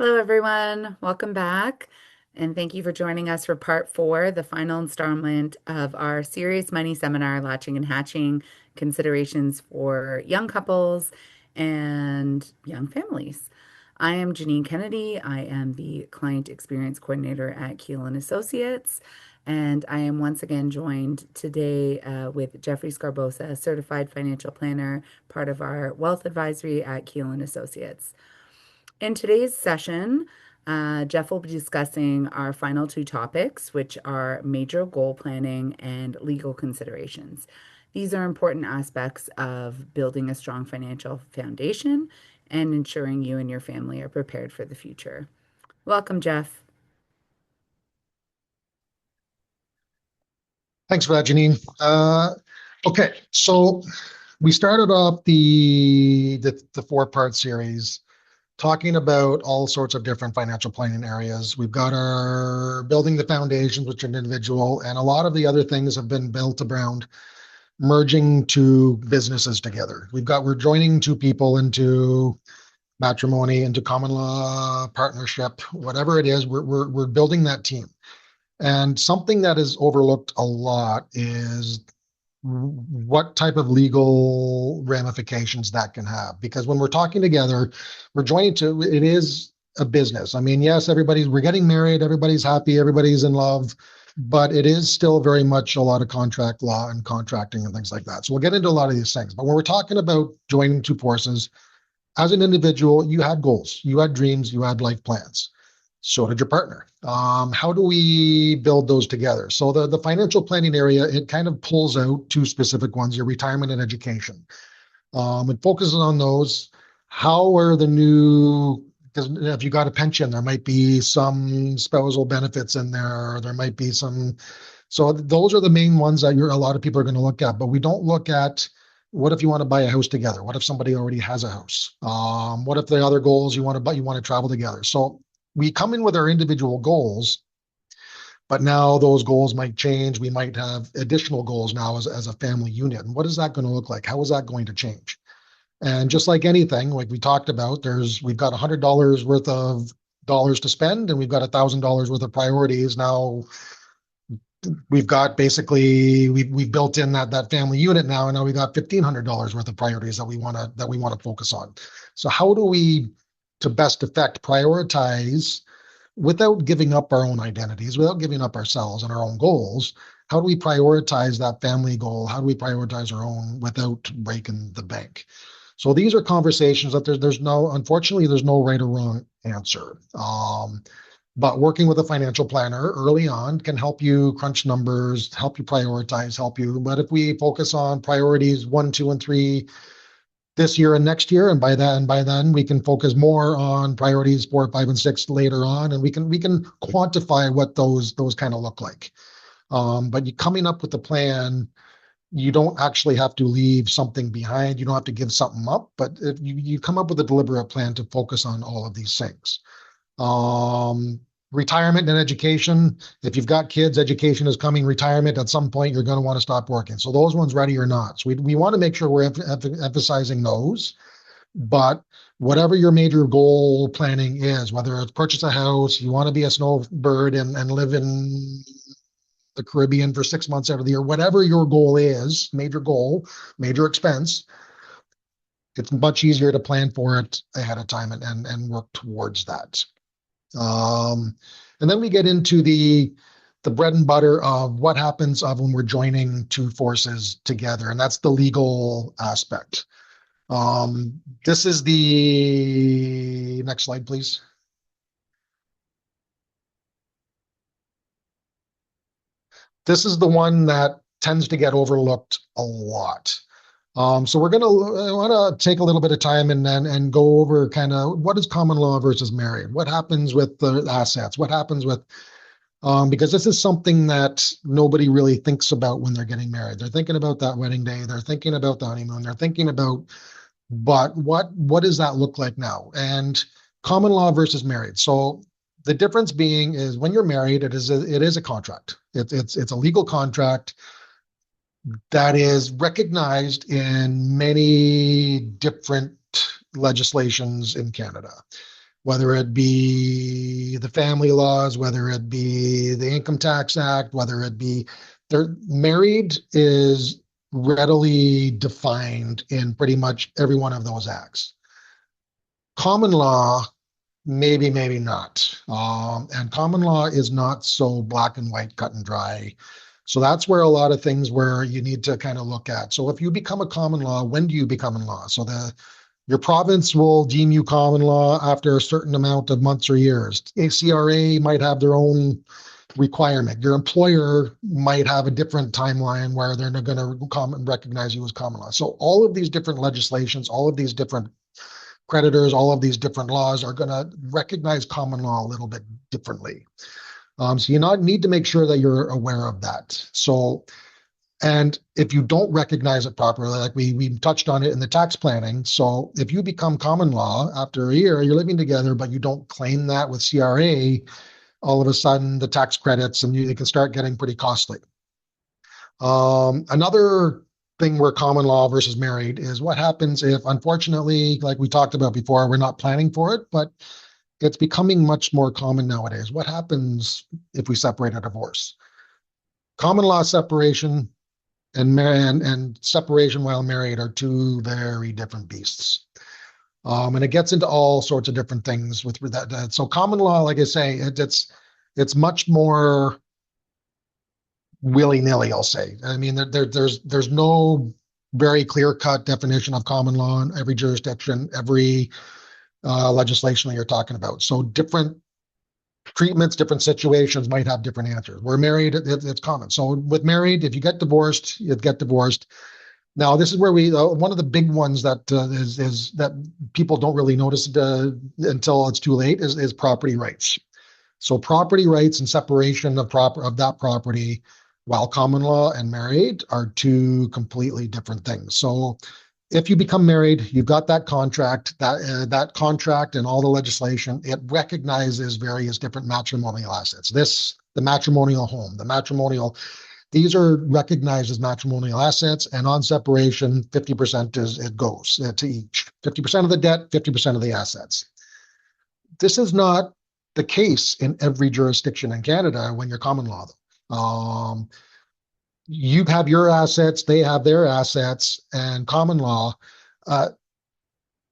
Hello, everyone. Welcome back. And thank you for joining us for part four, the final installment of our Serious Money Seminar, Latching and Hatching Considerations for Young Couples and Young Families. I am Jennyne Kennedy. I am the Client Experience Coordinator at Keill and Associates. And I am once again joined today with Geoffrey Sgarbossa, a certified financial planner, part of our wealth advisory at Keill and Associates. In today's session, Jeff will be discussing our final two topics, which are major goal planning and legal considerations. These are important aspects of building a strong financial foundation and ensuring you and your family are prepared for the future. Welcome, Jeff. Thanks for that, Janine. Okay, so we started off the four-part series talking about all sorts of different financial planning areas. We've got our building the foundations, which are individual, and a lot of the other things have been built around merging two businesses together. We're joining two people into matrimony, into common law partnership, whatever it is. We're building that team. And something that is overlooked a lot is what type of legal ramifications that can have. Because when we're talking together, it is a business. I mean, yes, we're getting married, everybody's happy, everybody's in love, but it is still very much a lot of contract law and contracting and things like that. So we'll get into a lot of these things. But when we're talking about joining two forces, as an individual, you had goals, you had dreams, you had life plans. So did your partner. How do we build those together? So the financial planning area, it kind of pulls out two specific ones, your retirement and education. It focuses on those. How are because if you got a pension, there might be some spousal benefits in there. There might be so those are the main ones that a lot of people are going to look at, but we don't look at what if you want to buy a house together? What if somebody already has a house? What if the other goals you want to travel together? So we come in with our individual goals, but now those goals might change. We might have additional goals now as a family unit. And what is that going to look like? How is that going to change? And just like anything, like we talked about, we've got $100 worth of dollars to spend, and we've got $1,000 worth of priorities. Now we've got we've built in that family unit now, and now we got $1,500 worth of priorities that we want to focus on. So how do we, to best effect, prioritize without giving up our own identities, without giving up ourselves and our own goals? How do we prioritize that family goal? How do we prioritize our own without breaking the bank? So these are conversations that unfortunately, there's no right or wrong answer. But working with a financial planner early on can help you crunch numbers, help you prioritize, But if we focus on priorities 1, 2, and 3 this year and next year, and by then we can focus more on priorities 4, 5, and 6 later on, and we can quantify what those kind of look like. But you coming up with a plan, you don't actually have to leave something behind. You don't have to give something up, but if you come up with a deliberate plan to focus on all of these things. Retirement and education. If you've got kids, education is coming. Retirement, at some point, you're going to want to stop working. So those ones, ready or not. So we want to make sure we're emphasizing those. But whatever your major goal planning is, whether it's purchase a house, you want to be a snowbird and live in the Caribbean for 6 months out of the year, whatever your goal is, major goal, major expense, it's much easier to plan for it ahead of time and work towards that. And then we get into the bread and butter of what happens when we're joining two forces together, and that's the legal aspect. This is the next slide, please. This is the one that tends to get overlooked a lot. So I want to take a little bit of time and go over kind of what is common law versus married. What happens with the assets? What happens with because this is something that nobody really thinks about when they're getting married. They're thinking about that wedding day. They're thinking about the honeymoon. They're thinking about, but what does that look like now? And common law versus married. So the difference being is when you're married, it is a contract. It's a legal contract that is recognized in many different legislations in Canada. whether it be the family laws, whether it be the Income Tax Act, whether it be they're married is readily defined in pretty much every one of those acts. Common law, maybe, maybe not. And common law is not so black and white, cut and dry. So that's where a lot of things where you need to kind of look at. So if you become a common law, when do you become in law? So your province will deem you common law after a certain amount of months or years. ACRA might have their own requirement. Your employer might have a different timeline where they're not going to recognize you as common law. So all of these different legislations, all of these different creditors, all of these different laws are going to recognize common law a little bit differently. So you need to make sure that you're aware of that. So, and if you don't recognize it properly, like we touched on it in the tax planning. So if you become common law after a year, you're living together, but you don't claim that with CRA, all of a sudden the tax credits and you can start getting pretty costly. Another thing where common law versus married is what happens if, unfortunately, like we talked about before, we're not planning for it, but it's becoming much more common nowadays. What happens if we separate a divorce? Common law separation and separation while married are two very different beasts. And it gets into all sorts of different things with that. So common law, like I say, it's much more willy-nilly, I'll say. I mean, there's no very clear-cut definition of common law in every jurisdiction, every legislation that you're talking about. So different treatments, different situations might have different answers. We're married, it's common. So with married, if you get divorced, you get divorced. Now, this is where one of the big ones that is that people don't really notice until it's too late is property rights. So property rights and separation of that property, while common law and married are two completely different things. So if you become married, you've got that contract, that contract and all the legislation, it recognizes various different matrimonial assets. The matrimonial home, these are recognized as matrimonial assets, and on separation, 50% it goes to each. 50% of the debt, 50% of the assets. This is not the case in every jurisdiction in Canada when you're common law. You have your assets, they have their assets, and common law,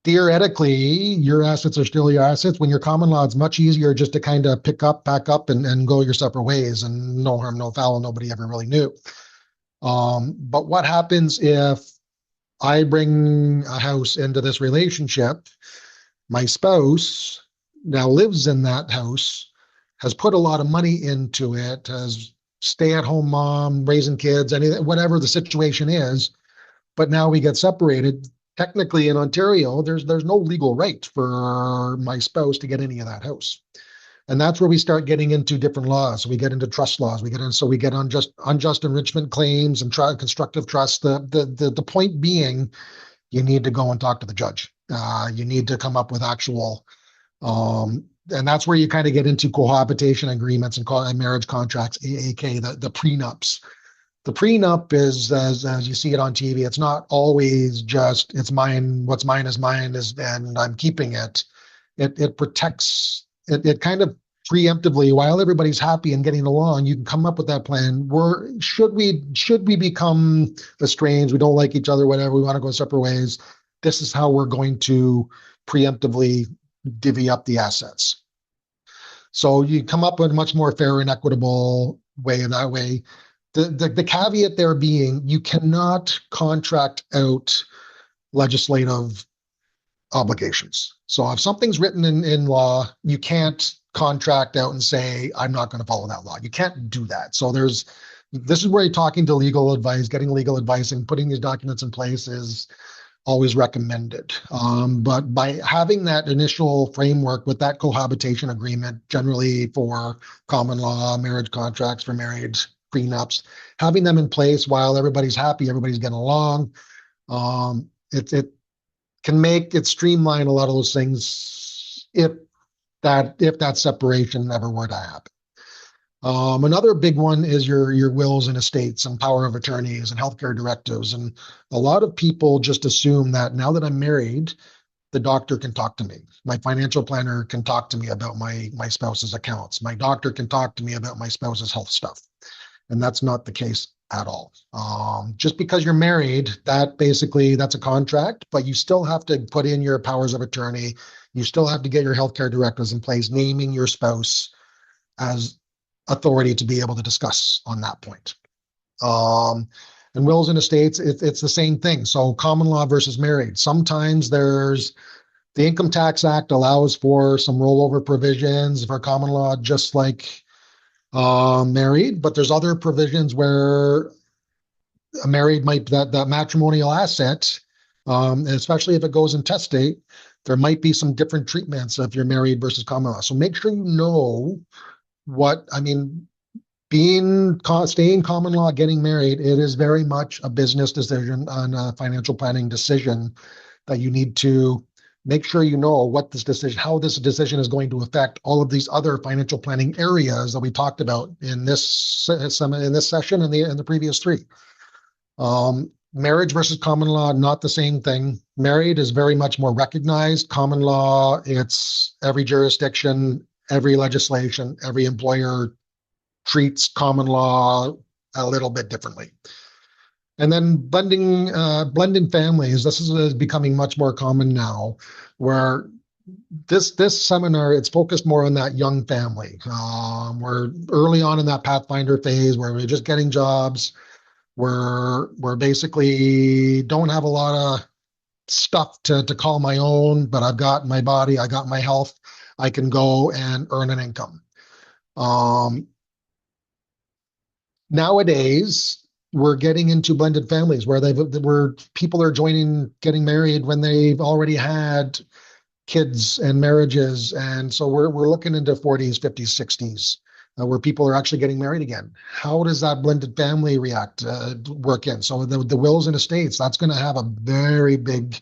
theoretically, your assets are still your assets. When you're common law, it's much easier just to kind of pick up, pack up, and go your separate ways, and no harm, no foul, nobody ever really knew. But what happens if I bring a house into this relationship? My spouse now lives in that house, has put a lot of money into it, has stay-at-home mom, raising kids, anything, whatever the situation is. But now we get separated. Technically in Ontario, there's no legal right for my spouse to get any of that house. And that's where we start getting into different laws. So we get into trust laws. We get unjust enrichment claims and constructive trust. The point being, you need to go and talk to the judge. You need to come up with actual, and that's where you kind of get into cohabitation agreements and marriage contracts, AAK, the prenups. The prenup is, as you see it on TV, it's not always just it's mine, what's mine is mine, and I'm keeping it. It protects it kind of preemptively while everybody's happy and getting along. You can come up with that plan. Should we become estranged? We don't like each other, whatever. We want to go separate ways. This is how we're going to preemptively divvy up the assets. So you come up with a much more fair and equitable way. In that way, the caveat there being you cannot contract out legislative obligations. So if something's written in law, you can't contract out and say, I'm not going to follow that law. You can't do that. So this is where you're talking to legal advice, getting legal advice and putting these documents in place is always recommended. But by having that initial framework with that cohabitation agreement, generally for common law, marriage contracts for married prenups, having them in place while everybody's happy, everybody's getting along, it can streamline a lot of those things if that separation ever were to happen. Another big one is your wills and estates and power of attorneys and healthcare directives. And a lot of people just assume that now that I'm married, the doctor can talk to me. My financial planner can talk to me about my spouse's accounts. My doctor can talk to me about my spouse's health stuff. And that's not the case at all. Just because you're married, that's a contract, but you still have to put in your powers of attorney. You still have to get your healthcare directives in place, naming your spouse as authority to be able to discuss on that point. And wills and estates, it's the same thing. So common law versus married. Sometimes there's the Income Tax Act allows for some rollover provisions for common law, just like married, but there's other provisions where a married might that matrimonial asset, especially if it goes intestate, there might be some different treatments if you're married versus common law. So make sure you know what I mean. Staying common law, getting married, it is very much a business decision and a financial planning decision that you need to make sure you know how this decision is going to affect all of these other financial planning areas that we talked about in this session and the previous three. Marriage versus common law, not the same thing. Married is very much more recognized. Common law, it's every jurisdiction, every legislation, every employer treats common law a little bit differently. And then blending families. This is becoming much more common now, where this seminar, it's focused more on that young family. We're early on in that Pathfinder phase where we're just getting jobs. We're basically don't have a lot of stuff to call my own, but I've got my body, I got my health, I can go and earn an income. Nowadays, we're getting into blended families where people are getting married when they've already had kids and marriages, and so we're looking into 40s, 50s, 60s, where people are actually getting married again. How does that blended family work in? So the wills and estates, that's going to have a very big.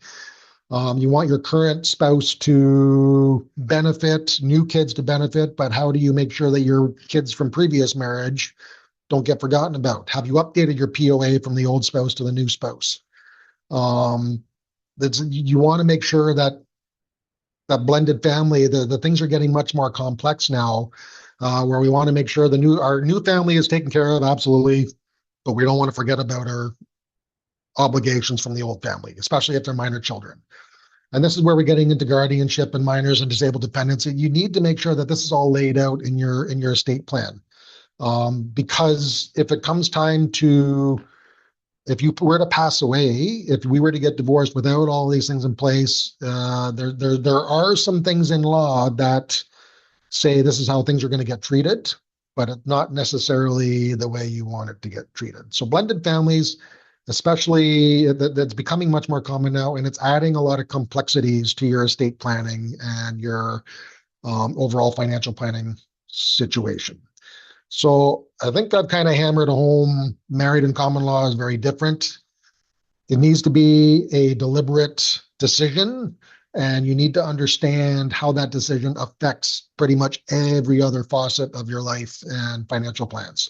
You want your current spouse to benefit, new kids to benefit, but how do you make sure that your kids from previous marriage don't get forgotten about? Have you updated your POA from the old spouse to the new spouse? You want to make sure that blended family, the things are getting much more complex now, where we want to make sure our new family is taken care of, absolutely, but we don't want to forget about our obligations from the old family, especially if they're minor children. And this is where we're getting into guardianship and minors and disabled dependents. You need to make sure that this is all laid out in your estate plan. Because if it comes time if you were to pass away, if we were to get divorced without all these things in place, there are some things in law that say this is how things are going to get treated, but it's not necessarily the way you want it to get treated. So blended families, especially, that's becoming much more common now, and it's adding a lot of complexities to your estate planning and your overall financial planning situation. So I think I've kind of hammered home married and common law is very different. It needs to be a deliberate decision, and you need to understand how that decision affects pretty much every other facet of your life and financial plans.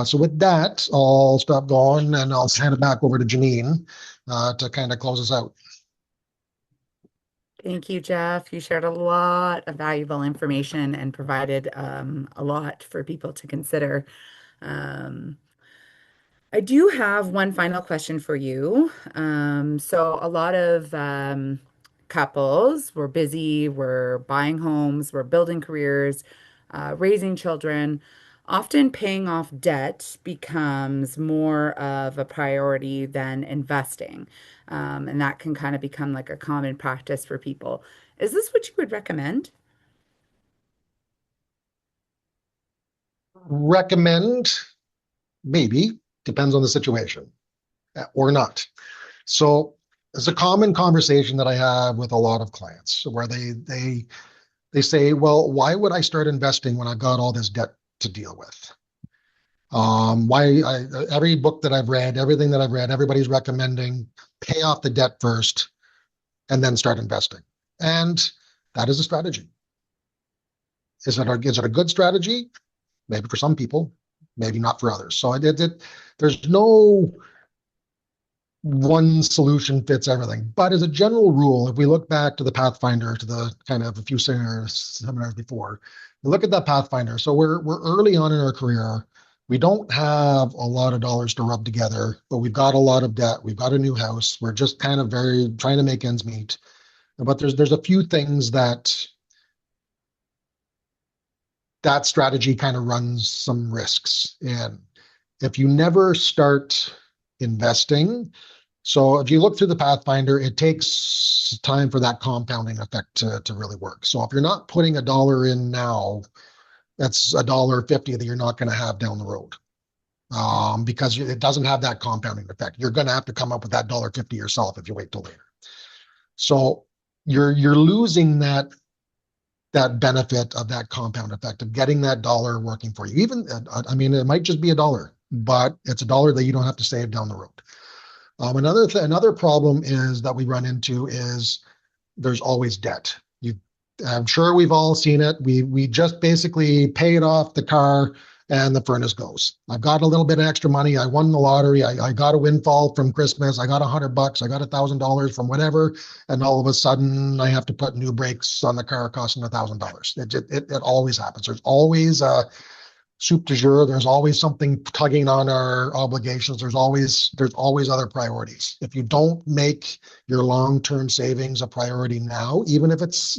So with that, I'll stop going and I'll hand it back over to Jennyne to kind of close us out. Thank you, Jeff. You shared a lot of valuable information and provided a lot for people to consider. Um, I do have one final question for you. So a lot of couples, we're busy, we're buying homes, we're building careers, raising children. Often paying off debt becomes more of a priority than investing. And that can kind of become like a common practice for people. Is this what you would recommend? Recommend, maybe, depends on the situation, or not. So it's a common conversation that I have with a lot of clients where they say, well, why would I start investing when I've got all this debt to deal with? Every book that I've read, everything that I've read, everybody's recommending pay off the debt first and then start investing. And that is a strategy. Is it a good strategy? Maybe for some people, maybe not for others. So there's no one solution fits everything. But as a general rule, if we look back to the Pathfinder, to the kind of a few seminars before, we look at that Pathfinder. So we're early on in our career. We don't have a lot of dollars to rub together, but we've got a lot of debt. We've got a new house. We're just kind of very trying to make ends meet. But there's a few things that strategy kind of runs some risks. And if you never start investing, so if you look through the Pathfinder, it takes time for that compounding effect to really work. So if you're not putting a dollar in now, that's $1.50 that you're not going to have down the road, because it doesn't have that compounding effect. You're going to have to come up with that $1.50 yourself if you wait till later. So you're losing that benefit of that compound effect of getting that dollar working for you. Even, I mean, it might just be a dollar, but it's a dollar that you don't have to save down the road. Another problem is that we run into is there's always debt. I'm sure we've all seen it. We just basically paid off the car and the furnace goes. I've got a little bit of extra money. I won the lottery. I got a windfall from Christmas. I got $100. I got $1,000 from whatever, and all of a sudden I have to put new brakes on the car costing $1,000. It always happens. There's always a soup du jour. There's always something tugging on our obligations. There's always other priorities. If you don't make your long-term savings a priority now, even if it's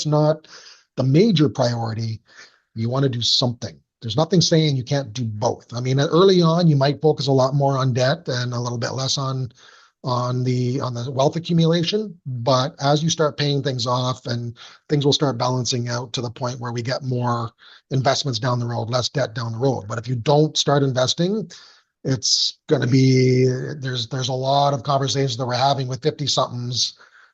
not the major priority, you want to do something. There's nothing saying you can't do both. I mean, early on, you might focus a lot more on debt and a little bit less on the wealth accumulation. But as you start paying things off, and things will start balancing out to the point where we get more investments down the road, less debt down the road. But if you don't start investing, it's going to be there's a lot of conversations that we're having with 50 somethings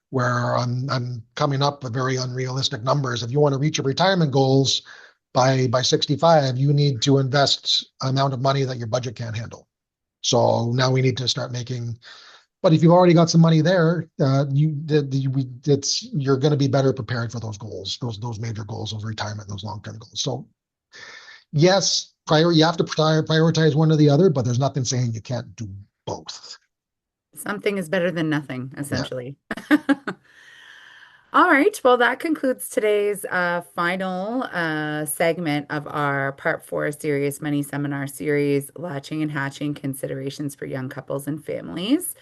where I'm coming up with very unrealistic numbers. If you want to reach your retirement goals by 65, you need to invest an amount of money that your budget can't handle. So now we need to start making. But if you've already got some money there, you're going to be better prepared for those goals, those major goals, those retirement, those long-term goals. So yes, you have to prioritize one or the other, but there's nothing saying you can't do both. Something is better than nothing, Yeah. essentially. All right. Well, that concludes today's final segment of our Part 4 Serious Money Seminar series, Latching and Hatching Considerations for Young Couples and Families.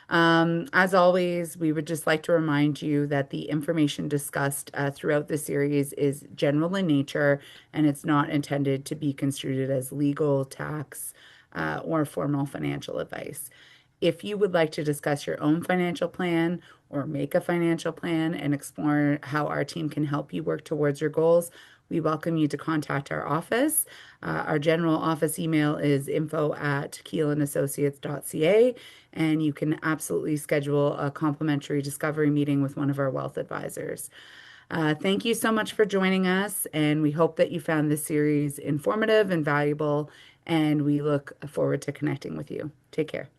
As always, we would just like to remind you that the information discussed throughout the series is general in nature, and it's not intended to be construed as legal, tax, or formal financial advice. If you would like to discuss your own financial plan or make a financial plan and explore how our team can help you work towards your goals, we welcome you to contact our office. Our general office email is info@keillandassociates.ca, and you can absolutely schedule a complimentary discovery meeting with one of our wealth advisors. Thank you so much for joining us, and we hope that you found this series informative and valuable, and we look forward to connecting with you. Take care.